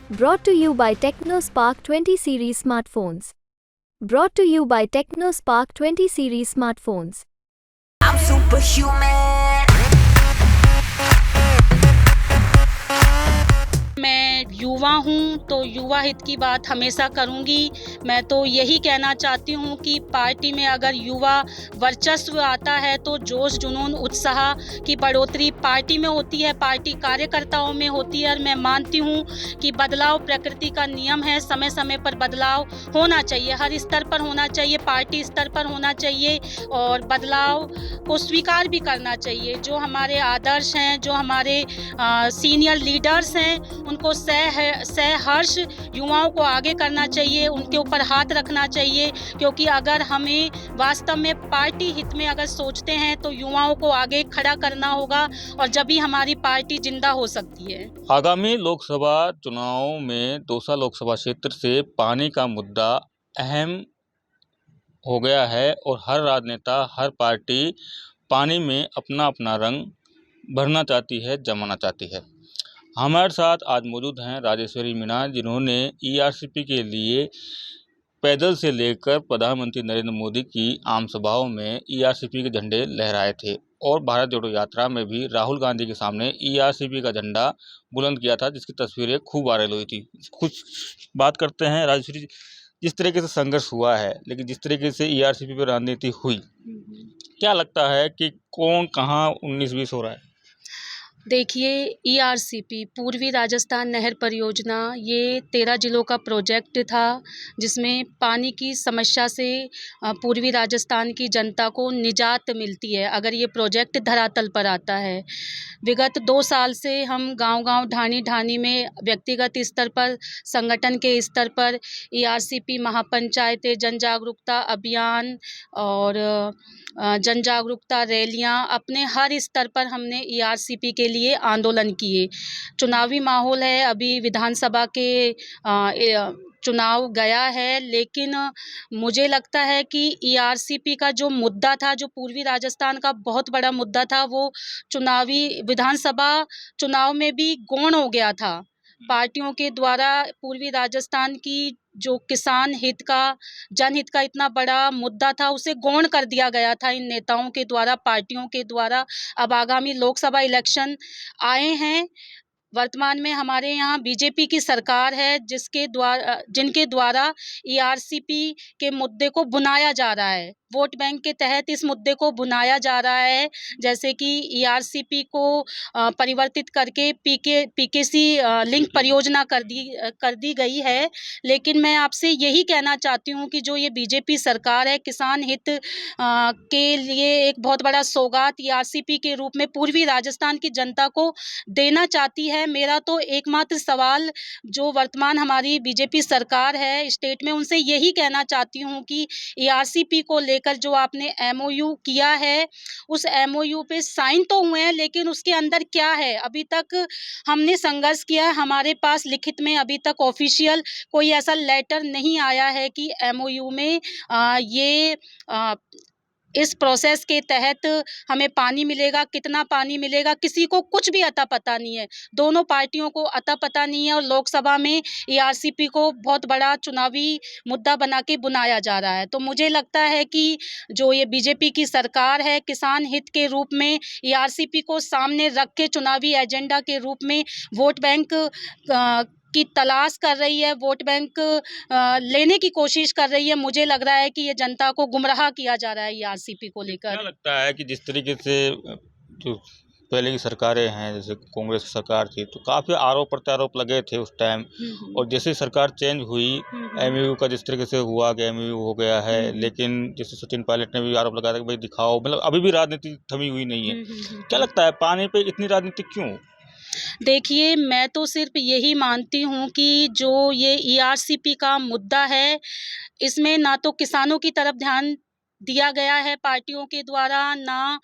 Brought to you by TechnoSpark 20 series smartphones. Brought to you by TechnoSpark 20 series smartphones. I'm superhuman. मैं युवा हूँ तो युवा हित की बात हमेशा करूँगी। मैं तो यही कहना चाहती हूँ कि पार्टी में अगर युवा वर्चस्व आता है तो जोश जुनून उत्साह की बढ़ोतरी पार्टी में होती है, पार्टी कार्यकर्ताओं में होती है। और मैं मानती हूँ कि बदलाव प्रकृति का नियम है, समय समय पर बदलाव होना चाहिए, हर स्तर पर होना चाहिए, पार्टी स्तर पर होना चाहिए और बदलाव को स्वीकार भी करना चाहिए। जो हमारे आदर्श हैं, जो हमारे सीनियर लीडर्स हैं, उनको सहर्ष युवाओं को आगे करना चाहिए, उनके ऊपर हाथ रखना चाहिए, क्योंकि अगर हमें वास्तव में पार्टी हित में अगर सोचते हैं तो युवाओं को आगे खड़ा करना होगा और जब ही हमारी पार्टी जिंदा हो सकती है। आगामी लोकसभा चुनाव में दौसा लोकसभा क्षेत्र से पानी का मुद्दा अहम हो गया है और हर राजनेता, हर पार्टी पानी में अपना अपना रंग भरना चाहती है, जमाना चाहती है। हमारे साथ आज मौजूद हैं राजेश्वरी मीणा, जिन्होंने ईआरसीपी के लिए पैदल से लेकर प्रधानमंत्री नरेंद्र मोदी की आम सभाओं में ईआरसीपी के झंडे लहराए थे और भारत जोड़ो यात्रा में भी राहुल गांधी के सामने ईआरसीपी का झंडा बुलंद किया था, जिसकी तस्वीरें खूब वायरल हुई थी। कुछ बात करते हैं राजेश्वरी जी, जिस तरीके से संघर्ष हुआ है, लेकिन जिस तरीके से ईआरसीपी पर राजनीति हुई, क्या लगता है कि कौन कहाँ 19-20 हो रहा है? देखिए, ईआरसीपी पूर्वी राजस्थान नहर परियोजना ये 13 जिलों का प्रोजेक्ट था, जिसमें पानी की समस्या से पूर्वी राजस्थान की जनता को निजात मिलती है अगर ये प्रोजेक्ट धरातल पर आता है। विगत 2 साल से हम गांव-गांव, ढाणी-ढाणी में व्यक्तिगत स्तर पर, संगठन के स्तर पर ईआरसीपी महापंचायतें, जन जागरूकता अभियान और जन जागरूकता रैलियां अपने हर स्तर पर हमने ईआरसीपी के लिए आंदोलन किए। चुनावी माहौल है, अभी विधानसभा के चुनाव गया है, लेकिन मुझे लगता है कि ईआरसीपी का जो मुद्दा था, जो पूर्वी राजस्थान का बहुत बड़ा मुद्दा था, वो चुनावी विधानसभा चुनाव में भी गौण हो गया था। पार्टियों के द्वारा पूर्वी राजस्थान की जो किसान हित का, जनहित का इतना बड़ा मुद्दा था, उसे गौण कर दिया गया था इन नेताओं के द्वारा, पार्टियों के द्वारा। अब आगामी लोकसभा इलेक्शन आए हैं। वर्तमान में हमारे यहाँ बीजेपी की सरकार है, जिनके द्वारा ईआरसीपी के मुद्दे को भुनाया जा रहा है। वोट बैंक के तहत इस मुद्दे को भुनाया जा रहा है, जैसे कि ईआरसीपी को परिवर्तित करके पीकेसी लिंक परियोजना कर दी गई है। लेकिन मैं आपसे यही कहना चाहती हूँ कि जो ये बीजेपी सरकार है, किसान हित के लिए एक बहुत बड़ा सौगात ईआरसीपी के रूप में पूर्वी राजस्थान की जनता को देना चाहती है। मेरा तो एकमात्र सवाल जो वर्तमान हमारी बीजेपी सरकार है स्टेट में, उनसे यही कहना चाहती हूँ कि ईआरसीपी को लेकर जो आपने एमओयू किया है, उस एमओयू पे साइन तो हुए हैं, लेकिन उसके अंदर क्या है अभी तक हमने संघर्ष किया है। हमारे पास लिखित में अभी तक ऑफिशियल कोई ऐसा लेटर नहीं आया है कि एमओयू में इस प्रोसेस के तहत हमें पानी मिलेगा, कितना पानी मिलेगा, किसी को कुछ भी अता पता नहीं है। दोनों पार्टियों को अता पता नहीं है और लोकसभा में ईआरसीपी को बहुत बड़ा चुनावी मुद्दा बना के बुनाया जा रहा है। तो मुझे लगता है कि जो ये बीजेपी की सरकार है, किसान हित के रूप में ईआरसीपी को सामने रख के चुनावी एजेंडा के रूप में वोट बैंक की तलाश कर रही है, वोट बैंक लेने की कोशिश कर रही है। मुझे लग रहा है कि ये जनता को गुमराह किया जा रहा है ईआरसीपी को लेकर। क्या लगता है कि जिस तरीके से जो पहले की सरकारें हैं, जैसे कांग्रेस की सरकार थी, तो काफ़ी आरोप प्रत्यारोप लगे थे उस टाइम, और जैसे सरकार चेंज हुई, एमयू का जिस तरीके से हुआ कि एमयू हो गया है, लेकिन जैसे सचिन पायलट ने भी आरोप लगाया था कि भाई दिखाओ, मतलब अभी भी राजनीति थमी हुई नहीं है। क्या लगता है पानी पे इतनी राजनीति क्यों? देखिए, मैं तो सिर्फ यही मानती हूँ कि जो ये ईआरसीपी का मुद्दा है, इसमें ना तो किसानों की तरफ ध्यान दिया गया है पार्टियों के द्वारा, ना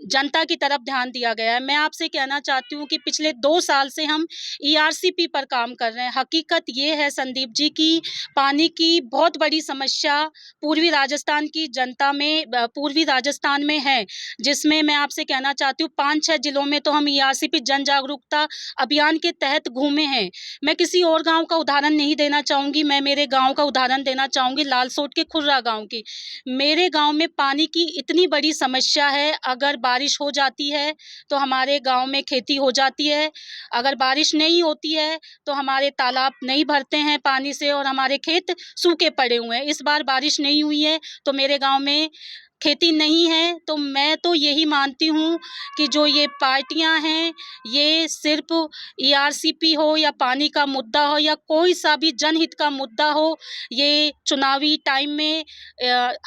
जनता की तरफ ध्यान दिया गया है। मैं आपसे कहना चाहती हूँ कि पिछले 2 साल से हम ईआरसीपी पर काम कर रहे हैं। हकीकत ये है संदीप जी कि पानी की बहुत बड़ी समस्या पूर्वी राजस्थान की जनता में पूर्वी राजस्थान में है, जिसमें मैं आपसे कहना चाहती हूँ 5-6 जिलों में तो हम ईआरसीपी जन जागरूकता अभियान के तहत घूमे हैं। मैं किसी और गाँव का उदाहरण नहीं देना चाहूँगी, मैं मेरे गाँव का उदाहरण देना चाहूँगी, लालसोट के खुर्रा गाँव की। मेरे गांव में पानी की इतनी बड़ी समस्या है, अगर बारिश हो जाती है तो हमारे गांव में खेती हो जाती है, अगर बारिश नहीं होती है तो हमारे तालाब नहीं भरते हैं पानी से और हमारे खेत सूखे पड़े हुए हैं। इस बार बारिश नहीं हुई है तो मेरे गांव में खेती नहीं है। तो मैं तो यही मानती हूँ कि जो ये पार्टियां हैं, ये सिर्फ ईआरसीपी हो या पानी का मुद्दा हो या कोई सा भी जनहित का मुद्दा हो, ये चुनावी टाइम में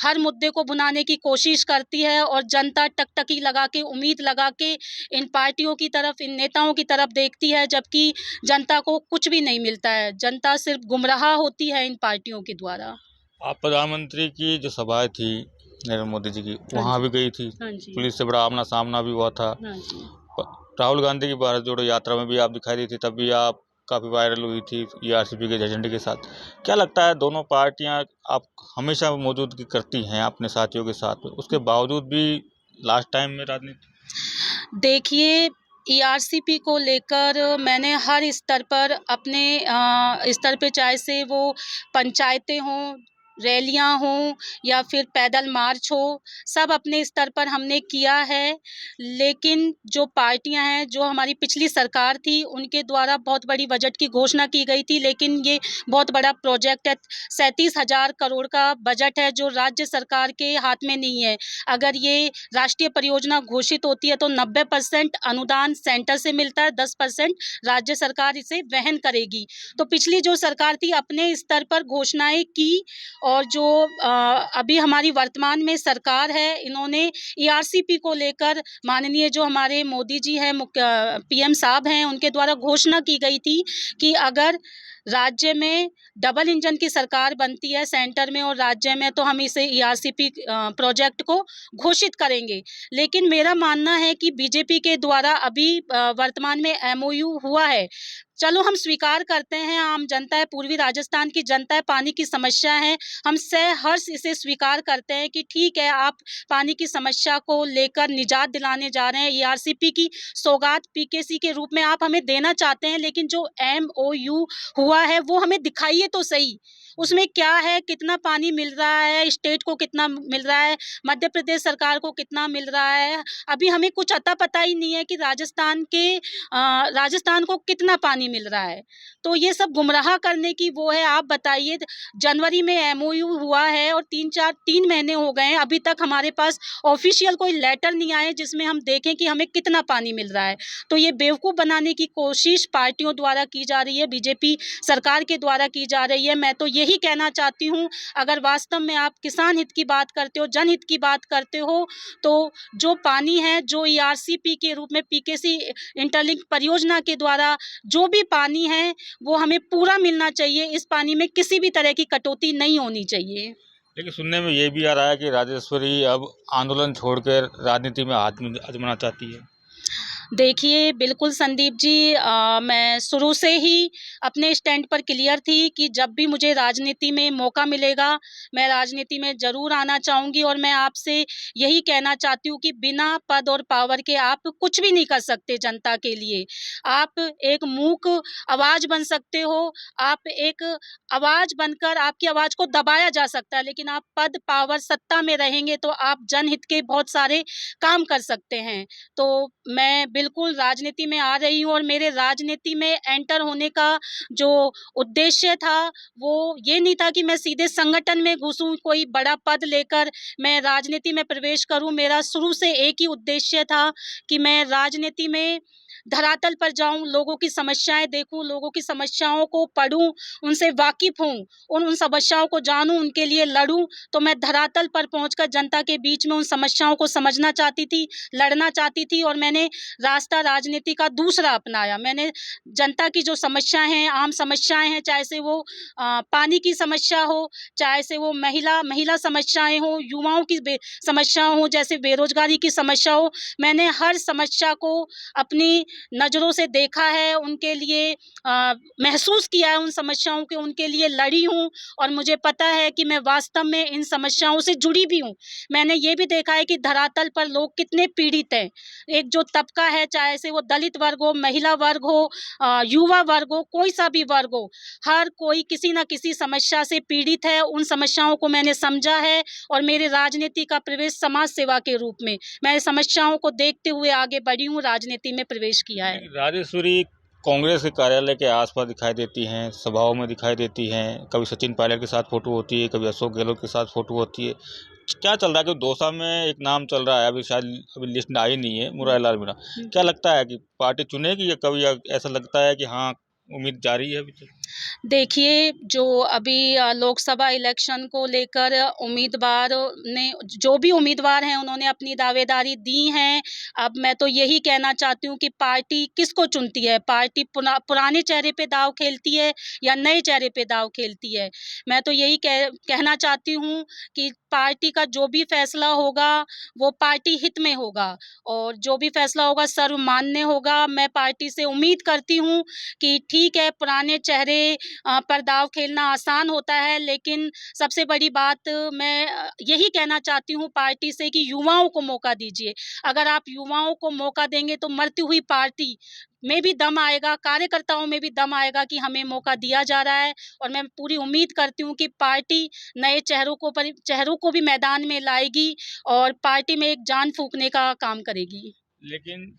हर मुद्दे को भुनाने की कोशिश करती है और जनता टकटकी लगा के, उम्मीद लगा के इन पार्टियों की तरफ, इन नेताओं की तरफ देखती है, जबकि जनता को कुछ भी नहीं मिलता है। जनता सिर्फ गुमराह होती है इन पार्टियों के द्वारा। आप प्रधानमंत्री की जो सभाएं थी नरेंद्र मोदी जी की, वहाँ भी गई थी, हाँ जी। पुलिस से बड़ा आमना सामना भी हुआ था। हाँ जी। राहुल गांधी की भारत जोड़ो यात्रा में भी आप दिखाई दी थी, तब भी आप काफ़ी वायरल हुई थी ईआरसीपी के एजेंडे के साथ। क्या लगता है, दोनों पार्टियां आप हमेशा मौजूदगी करती हैं अपने साथियों के साथ, उसके बावजूद भी लास्ट टाइम में राजनीति? देखिए, ईआरसीपी को लेकर मैंने हर स्तर पर अपने स्तर पे, चाहे से वो पंचायतें हों, रैलियां हों या फिर पैदल मार्च हो, सब अपने स्तर पर हमने किया है। लेकिन जो पार्टियां हैं, जो हमारी पिछली सरकार थी, उनके द्वारा बहुत बड़ी बजट की घोषणा की गई थी, लेकिन ये बहुत बड़ा प्रोजेक्ट है, 37,000 करोड़ का बजट है जो राज्य सरकार के हाथ में नहीं है। अगर ये राष्ट्रीय परियोजना घोषित होती है तो 90% अनुदान सेंटर से मिलता है, 10% राज्य सरकार इसे वहन करेगी। तो पिछली जो सरकार थी अपने स्तर पर घोषणाएं की, और जो अभी हमारी वर्तमान में सरकार है, इन्होंने ईआरसीपी को लेकर माननीय जो हमारे मोदी जी हैं, पीएम साहब हैं, उनके द्वारा घोषणा की गई थी कि अगर राज्य में डबल इंजन की सरकार बनती है सेंटर में और राज्य में, तो हम इसे ईआरसीपी प्रोजेक्ट को घोषित करेंगे। लेकिन मेरा मानना है कि बीजेपी के द्वारा अभी वर्तमान में एमओयू हुआ है। चलो, हम स्वीकार करते हैं, आम जनता है, पूर्वी राजस्थान की जनता है, पानी की समस्या है, हम सहर्ष इसे स्वीकार करते हैं कि ठीक है, आप पानी की समस्या को लेकर निजात दिलाने जा रहे हैं, ईआरसीपी की सौगात पीकेसी के रूप में आप हमें देना चाहते हैं, लेकिन जो एमओयू हुआ है वो हमें दिखाइए तो सही, उसमें क्या है, कितना पानी मिल रहा है, स्टेट को कितना मिल रहा है, मध्य प्रदेश सरकार को कितना मिल रहा है। अभी हमें कुछ अता पता ही नहीं है कि राजस्थान को कितना पानी मिल रहा है। तो ये सब गुमराह करने की वो है। आप बताइए, जनवरी में एमओयू हुआ है और 3 महीने हो गए हैं, अभी तक हमारे पास ऑफिशियल कोई लेटर नहीं आए जिसमें हम देखें कि हमें कितना पानी मिल रहा है। तो ये बेवकूफ़ बनाने की कोशिश पार्टियों द्वारा की जा रही है, बीजेपी सरकार के द्वारा की जा रही है। मैं तो यही कहना चाहती हूँ, अगर वास्तव में आप किसान हित की बात करते हो, जनहित की बात करते हो, तो जो पानी है, जो ईआरसीपी के रूप में पीकेसी इंटरलिंक परियोजना के द्वारा जो भी पानी है, वो हमें पूरा मिलना चाहिए। इस पानी में किसी भी तरह की कटौती नहीं होनी चाहिए। लेकिन सुनने में ये भी आ रहा है कि राजेश्वरी अब आंदोलन छोड़कर राजनीति में हाथ आजमाना चाहती है। देखिए, बिल्कुल संदीप जी, मैं शुरू से ही अपने स्टैंड पर क्लियर थी कि जब भी मुझे राजनीति में मौका मिलेगा, मैं राजनीति में ज़रूर आना चाहूँगी। और मैं आपसे यही कहना चाहती हूँ कि बिना पद और पावर के आप कुछ भी नहीं कर सकते जनता के लिए। आप एक मूक आवाज़ बन सकते हो, आप एक आवाज़ बनकर आपकी आवाज़ को दबाया जा सकता है, लेकिन आप पद, पावर, सत्ता में रहेंगे तो आप जनहित के बहुत सारे काम कर सकते हैं। तो मैं बिल्कुल राजनीति में आ रही हूँ और मेरे राजनीति में एंटर होने का जो उद्देश्य था, वो ये नहीं था कि मैं सीधे संगठन में घुसूँ, कोई बड़ा पद लेकर मैं राजनीति में प्रवेश करूँ। मेरा शुरू से एक ही उद्देश्य था कि मैं राजनीति में धरातल पर जाऊं, लोगों की समस्याएं देखूं, लोगों की समस्याओं को पढ़ूं, उनसे वाकिफ हूं, उन समस्याओं को जानूं, उनके लिए लड़ूं। तो मैं धरातल पर पहुंचकर जनता के बीच में उन समस्याओं को समझना चाहती थी, लड़ना चाहती थी, और मैंने रास्ता राजनीति का दूसरा अपनाया। मैंने जनता की जो समस्याएं हैं, आम समस्याएं हैं, चाहे से वो पानी की समस्या हो, चाहे से वो महिला समस्याएं हो, युवाओं की समस्या हो, जैसे बेरोजगारी की समस्या हो, मैंने हर समस्या को अपनी नज़रों से देखा है, उनके लिए महसूस किया है उन समस्याओं के, उनके लिए लड़ी हूँ, और मुझे पता है कि मैं वास्तव में इन समस्याओं से जुड़ी भी हूँ। मैंने ये भी देखा है कि धरातल पर लोग कितने पीड़ित हैं। एक जो तबका है, चाहे से वो दलित वर्ग हो, महिला वर्ग हो, युवा वर्ग हो, कोई सा भी वर्ग हो, हर कोई किसी न किसी समस्या से पीड़ित है। उन समस्याओं को मैंने समझा है, और मेरे राजनीति का प्रवेश समाज सेवा के रूप में मैं समस्याओं को देखते हुए आगे बढ़ी हूँ, राजनीति में प्रवेश किया है। राजेश्वरी कांग्रेस के कार्यालय के आसपास दिखाई देती हैं, सभाओं में दिखाई देती हैं, कभी सचिन पायलट के साथ फोटो होती है, कभी अशोक गहलोत के साथ फोटो होती है। क्या चल रहा है कि दौसा में एक नाम चल रहा है, अभी शायद अभी लिस्ट आई नहीं है, मुरारीलाल मीणा। क्या लगता है कि पार्टी चुनेगी, या कभी ऐसा लगता है कि हाँ उम्मीद जारी है अभी? देखिए, जो अभी लोकसभा इलेक्शन को लेकर उम्मीदवार ने, जो भी उम्मीदवार हैं, उन्होंने अपनी दावेदारी दी हैं। अब मैं तो यही कहना चाहती हूँ कि पार्टी किसको चुनती है, पार्टी पुराने चेहरे पे दाव खेलती है या नए चेहरे पे दाव खेलती है। मैं तो यही कहना चाहती हूँ कि पार्टी का जो भी फैसला होगा वो पार्टी हित में होगा, और जो भी फैसला होगा सर्वमान्य होगा। मैं पार्टी से उम्मीद करती हूँ कि ठीक है, पुराने चेहरे पर दाव खेलना आसान होता है, लेकिन सबसे बड़ी बात मैं यही कहना चाहती हूँ पार्टी से कि युवाओं को मौका दीजिए। अगर आप युवाओं को मौका देंगे तो मरती हुई पार्टी में भी दम आएगा, कार्यकर्ताओं में भी दम आएगा कि हमें मौका दिया जा रहा है। और मैं पूरी उम्मीद करती हूँ कि पार्टी नए चेहरों को भी मैदान में लाएगी, और पार्टी में एक जान फूंकने का काम करेगी। लेकिन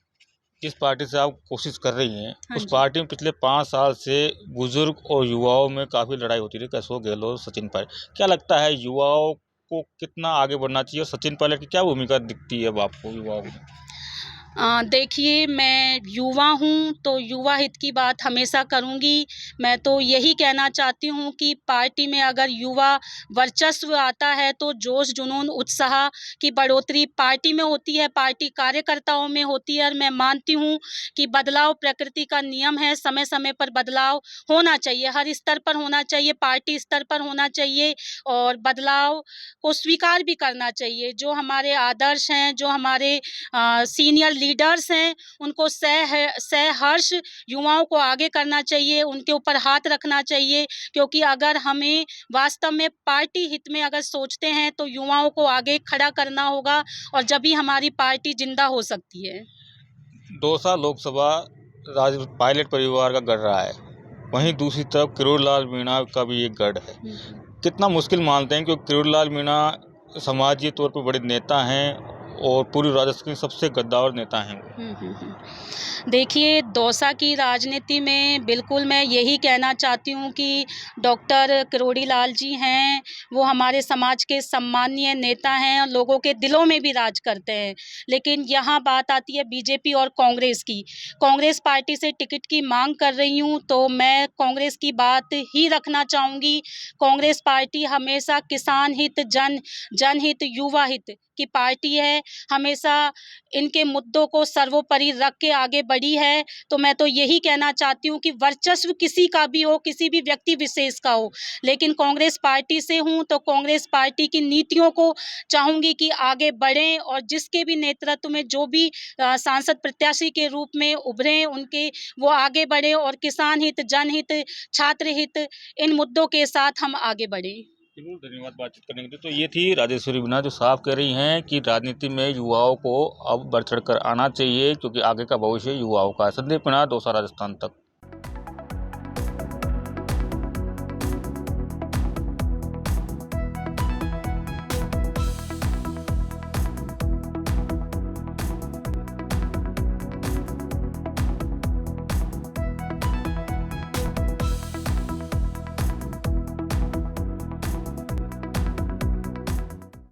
जिस पार्टी से आप कोशिश कर रही हैं, हाँ उस जी। पार्टी में पिछले 5 साल से बुजुर्ग और युवाओं में काफ़ी लड़ाई होती रही, अशोक गहलोत, सचिन पायलट। क्या लगता है युवाओं को कितना आगे बढ़ना चाहिए, और सचिन पायलट की क्या भूमिका दिखती है अब आपको युवाओं में? देखिए, मैं युवा हूँ, तो युवा हित की बात हमेशा करूँगी। मैं तो यही कहना चाहती हूँ कि पार्टी में अगर युवा वर्चस्व आता है तो जोश, जुनून, उत्साह की बढ़ोतरी पार्टी में होती है, पार्टी कार्यकर्ताओं में होती है। और मैं मानती हूँ कि बदलाव प्रकृति का नियम है, समय-समय पर बदलाव होना चाहिए, हर स्तर पर होना चाहिए, पार्टी स्तर पर होना चाहिए, और बदलाव को स्वीकार भी करना चाहिए। जो हमारे आदर्श हैं, जो हमारे सीनियर लीडर्स हैं, उनको सहर्ष युवाओं को आगे करना चाहिए, उनके ऊपर हाथ रखना चाहिए, क्योंकि अगर हमें वास्तव में पार्टी हित में अगर सोचते हैं तो युवाओं को आगे खड़ा करना होगा, और जब ही हमारी पार्टी जिंदा हो सकती है। दौसा लोकसभा पायलट परिवार का गढ़ रहा है, वहीं दूसरी तरफ किरोड़ीलाल मीणा का भी एक गढ़ है। कितना मुश्किल मानते हैं, क्योंकि किरोड़ीलाल मीणा समाजीय तौर पर बड़े नेता हैं और पूरी राजस्थान के सबसे गद्दार नेता हैं वो। देखिए, दौसा की राजनीति में बिल्कुल मैं यही कहना चाहती हूँ कि डॉक्टर किरोड़ीलाल जी हैं, वो हमारे समाज के सम्मानीय नेता हैं और लोगों के दिलों में भी राज करते हैं। लेकिन यहाँ बात आती है बीजेपी और कांग्रेस की। कांग्रेस पार्टी से टिकट की मांग कर रही हूँ, तो मैं कांग्रेस की बात ही रखना चाहूँगी। कांग्रेस पार्टी हमेशा किसान हित, जनहित, युवा हित की पार्टी है, हमेशा इनके मुद्दों को सर्वोपरि रख के आगे बढ़ी है। तो मैं तो यही कहना चाहती हूँ कि वर्चस्व किसी का भी हो, किसी भी व्यक्ति विशेष का हो, लेकिन कांग्रेस पार्टी से हूँ तो कांग्रेस पार्टी की नीतियों को चाहूँगी कि आगे बढ़ें, और जिसके भी नेतृत्व में जो भी सांसद प्रत्याशी के रूप में उभरें, उनके वो आगे बढ़े, और किसान हित, जनहित, छात्र हित, इन मुद्दों के साथ हम आगे बढ़ें। जरूर, धन्यवाद बातचीत करने के लिए। तो ये थी राजेश्वरी मीणा, जो साफ कह रही हैं कि राजनीति में युवाओं को अब बढ़ चढ़ कर आना चाहिए, क्योंकि आगे का भविष्य युवाओं का है। संदीप मीणा, दौसा, राजस्थान तक।